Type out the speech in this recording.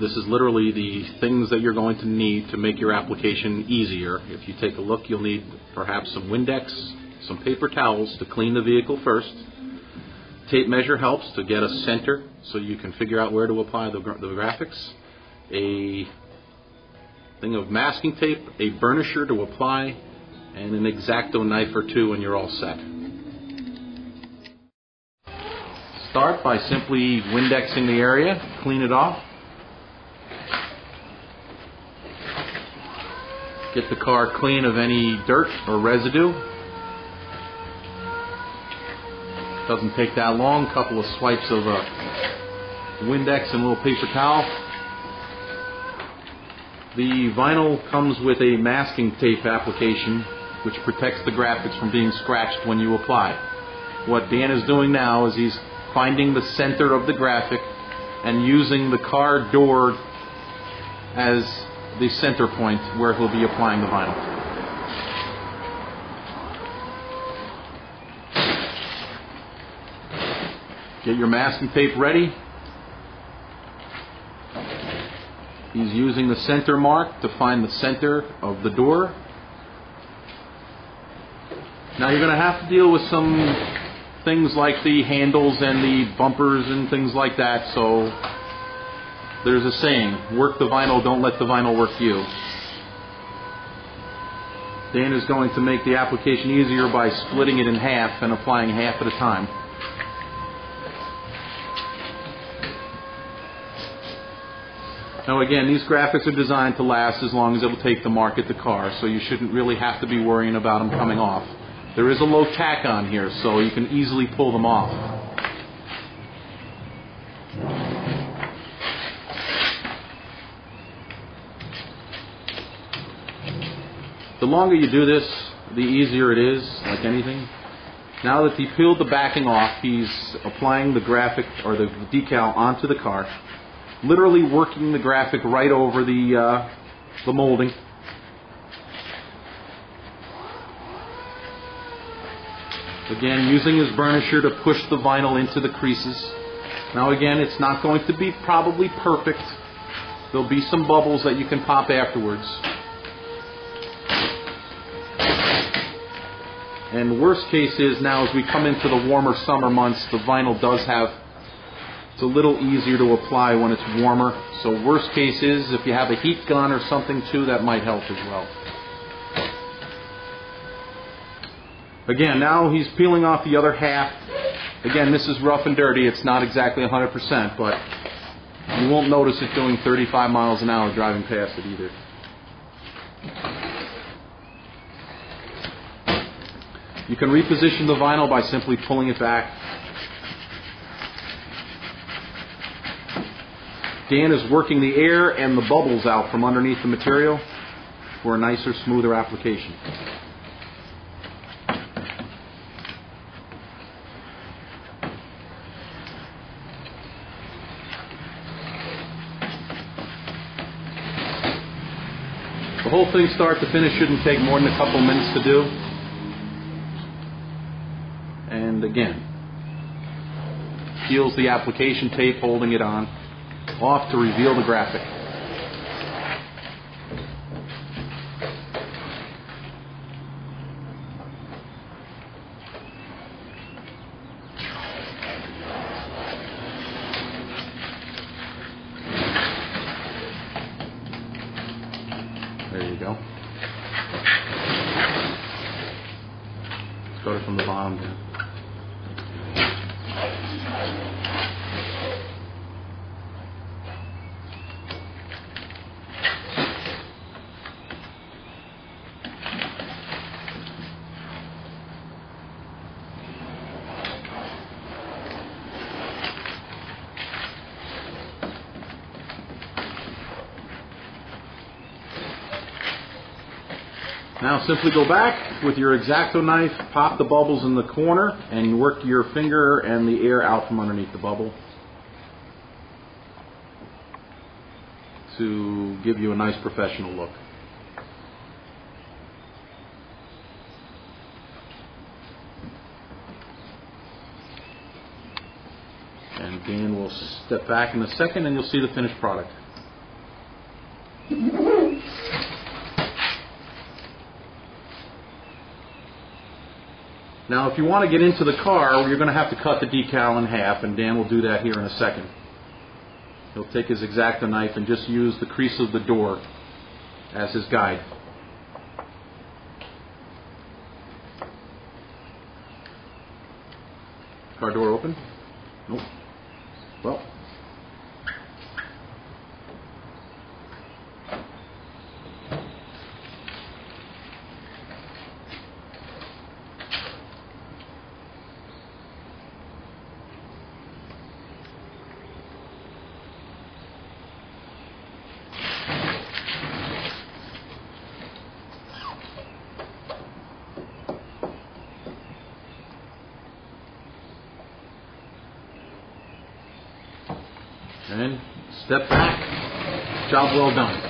This is literally the things that you're going to need to make your application easier. If you take a look, you'll need perhaps some Windex, some paper towels to clean the vehicle first. Tape measure helps to get a center so you can figure out where to apply the graphics. A thing of masking tape, a burnisher to apply, and an X-Acto knife or two, and you're all set. Start by simply Windexing the area, clean it off. Get the car clean of any dirt or residue. Doesn't take that long, couple of swipes of Windex and a little paper towel. The vinyl comes with a masking tape application which protects the graphics from being scratched when you apply. What Dan is doing now is he's finding the center of the graphic and using the car door as the center point where he'll be applying the vinyl. Get your masking tape ready. He's using the center mark to find the center of the door. Now you're going to have to deal with some things like the handles and the bumpers and things like that, so there's a saying, work the vinyl, don't let the vinyl work you. Dan is going to make the application easier by splitting it in half and applying half at a time. Now again, these graphics are designed to last as long as it will take to market the car, so you shouldn't really have to be worrying about them coming off. There is a low tack on here, so you can easily pull them off. The longer you do this, the easier it is, like anything. Now that he peeled the backing off, he's applying the graphic or the decal onto the car, literally working the graphic right over the molding. Again, using his burnisher to push the vinyl into the creases. Now again, it's not going to be probably perfect. There'll be some bubbles that you can pop afterwards. And worst case is now as we come into the warmer summer months, the vinyl does have, it's a little easier to apply when it's warmer. So worst case is if you have a heat gun or something too, that might help as well. Again, now he's peeling off the other half. Again, this is rough and dirty. It's not exactly 100%, but you won't notice it doing 35 miles an hour driving past it either. You can reposition the vinyl by simply pulling it back. Dan is working the air and the bubbles out from underneath the material for a nicer, smoother application. The whole thing start to finish shouldn't take more than a couple minutes to do. And again, peels the application tape holding it on off to reveal the graphic. There you go. Start it from the bottom here. Now simply go back with your X-Acto knife, pop the bubbles in the corner, and work your finger and the air out from underneath the bubble to give you a nice professional look. And Dan will step back in a second and you'll see the finished product. Now, if you want to get into the car, you're going to have to cut the decal in half, and Dan will do that here in a second. He'll take his X-Acto knife and just use the crease of the door as his guide. Car door open? Nope. Well. And step back. Job well done.